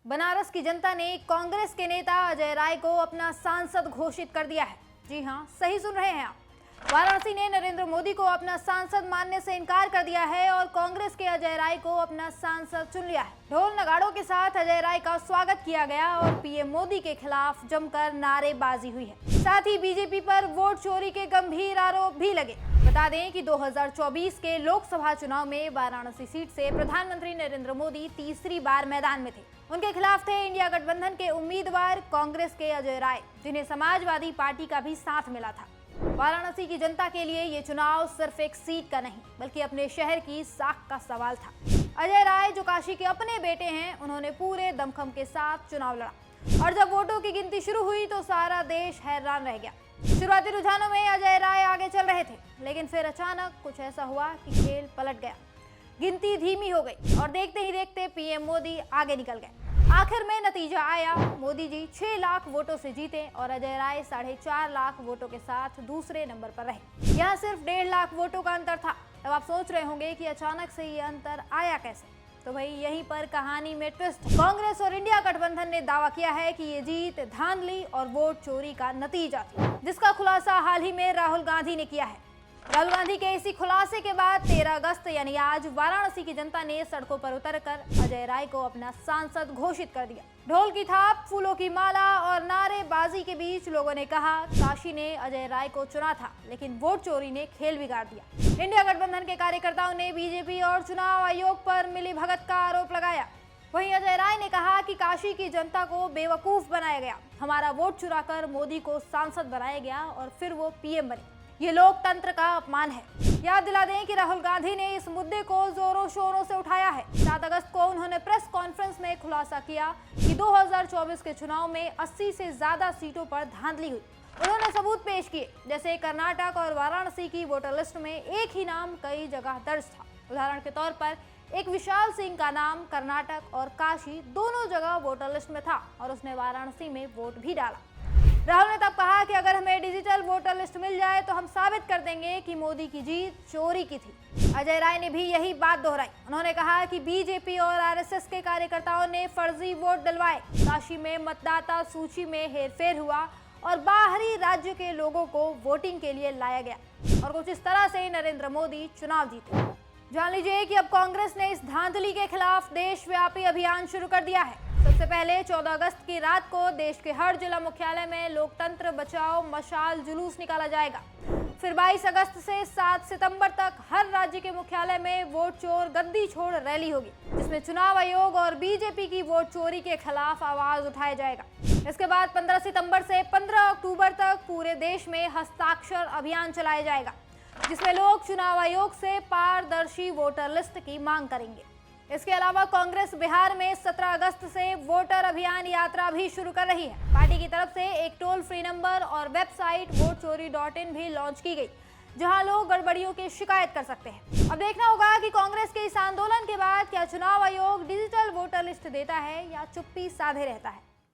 बनारस की जनता ने कांग्रेस के नेता अजय राय को अपना सांसद घोषित कर दिया है। जी हां, सही सुन रहे हैं आप। वाराणसी ने नरेंद्र मोदी को अपना सांसद मानने से इनकार कर दिया है और कांग्रेस के अजय राय को अपना सांसद चुन लिया है। ढोल नगाड़ों के साथ अजय राय का स्वागत किया गया और पीएम मोदी के खिलाफ जमकर नारेबाजी हुई है। साथ ही बीजेपी पर वोट चोरी के गंभीर आरोप भी लगे। बता दें कि 2024 के लोकसभा चुनाव में वाराणसी सीट से प्रधानमंत्री नरेंद्र मोदी तीसरी बार मैदान में थे। उनके खिलाफ थे इंडिया गठबंधन के उम्मीदवार कांग्रेस के अजय राय, जिन्हें समाजवादी पार्टी का भी साथ मिला था। वाराणसी की जनता के लिए ये चुनाव सिर्फ एक सीट का नहीं, बल्कि अपने शहर की साख का सवाल था। अजय राय, जो काशी के अपने बेटे हैं, उन्होंने पूरे दमखम के साथ चुनाव लड़ा और जब वोटों की गिनती शुरू हुई तो सारा देश हैरान रह गया। शुरुआती रुझानों में अजय राय आगे चल रहे थे, लेकिन फिर अचानक कुछ ऐसा हुआ कि खेल पलट गया। गिनती धीमी हो गई और देखते ही देखते पीएम मोदी आगे निकल गए। आखिर में नतीजा आया, मोदी जी 6 लाख वोटों से जीते और अजय राय 4.5 लाख वोटों के साथ दूसरे नंबर पर रहे। यहाँ सिर्फ 1.5 लाख वोटों का अंतर था। अब आप सोच रहे होंगे कि अचानक से ये अंतर आया कैसे। तो भाई यहीं पर कहानी में ट्विस्ट। कांग्रेस और इंडिया गठबंधन ने दावा किया है कि ये जीत धांधली और वोट चोरी का नतीजा थी, जिसका खुलासा हाल ही में राहुल गांधी ने किया है। राहुल गांधी के इसी खुलासे के बाद 13 अगस्त यानी आज वाराणसी की जनता ने सड़कों पर उतरकर अजय राय को अपना सांसद घोषित कर दिया। ढोल की थाप, फूलों की माला और नारेबाजी के बीच लोगों ने कहा, काशी ने अजय राय को चुना था, लेकिन वोट चोरी ने खेल बिगाड़ दिया। इंडिया गठबंधन के कार्यकर्ताओं ने बीजेपी और चुनाव आयोग पर मिलीभगत का आरोप लगाया। वहीं अजय राय ने कहा कि काशी की जनता को बेवकूफ बनाया गया, हमारा वोट चुराकर मोदी को सांसद बनाया गया और फिर वो पीएम बने। ये लोकतंत्र का अपमान है। याद दिला दें कि राहुल गांधी ने इस मुद्दे को जोरों शोरों से उठाया है। 7 अगस्त को उन्होंने प्रेस कॉन्फ्रेंस में खुलासा किया कि 2024 के चुनाव में 80 से ज्यादा सीटों पर धांधली हुई। उन्होंने सबूत पेश किए, जैसे कर्नाटक और वाराणसी की वोटर लिस्ट में एक ही नाम कई जगह दर्ज था। उदाहरण के तौर पर एक विशाल सिंह का नाम कर्नाटक और काशी दोनों जगह वोटर लिस्ट में था और उसने वाराणसी में वोट भी डाला। राहुल ने तब कहा कि अगर हमें डिजिटल वोटर लिस्ट मिल जाए तो हम साबित कर देंगे कि मोदी की जीत चोरी की थी। अजय राय ने भी यही बात दोहराई। उन्होंने कहा कि बीजेपी और आरएसएस के कार्यकर्ताओं ने फर्जी वोट डलवाए, काशी में मतदाता सूची में हेरफेर हुआ और बाहरी राज्य के लोगों को वोटिंग के लिए लाया गया और कुछ इस तरह से नरेंद्र मोदी चुनाव जीते। जान लीजिए कि अब कांग्रेस ने इस धांधली के खिलाफ देशव्यापी अभियान शुरू कर दिया है। सबसे पहले 14 अगस्त की रात को देश के हर जिला मुख्यालय में लोकतंत्र बचाओ मशाल जुलूस निकाला जाएगा। फिर 22 अगस्त से 7 सितंबर तक हर राज्य के मुख्यालय में वोट चोर गद्दी छोड़ रैली होगी, जिसमें चुनाव आयोग और बीजेपी की वोट चोरी के खिलाफ आवाज उठाया जाएगा। इसके बाद 15 सितंबर से 15 अक्टूबर तक पूरे देश में हस्ताक्षर अभियान चलाया जाएगा, जिसमें लोग चुनाव आयोग से पारदर्शी वोटर लिस्ट की मांग करेंगे। इसके अलावा कांग्रेस बिहार में 17 अगस्त से वोटर अभियान यात्रा भी शुरू कर रही है। पार्टी की तरफ से एक टोल फ्री नंबर और वेबसाइट वोटचोरी.in भी लॉन्च की गई, जहां लोग गड़बड़ियों की शिकायत कर सकते हैं। अब देखना होगा कि कांग्रेस के इस आंदोलन के बाद क्या चुनाव आयोग डिजिटल वोटर लिस्ट देता है या चुप्पी साधे रहता है।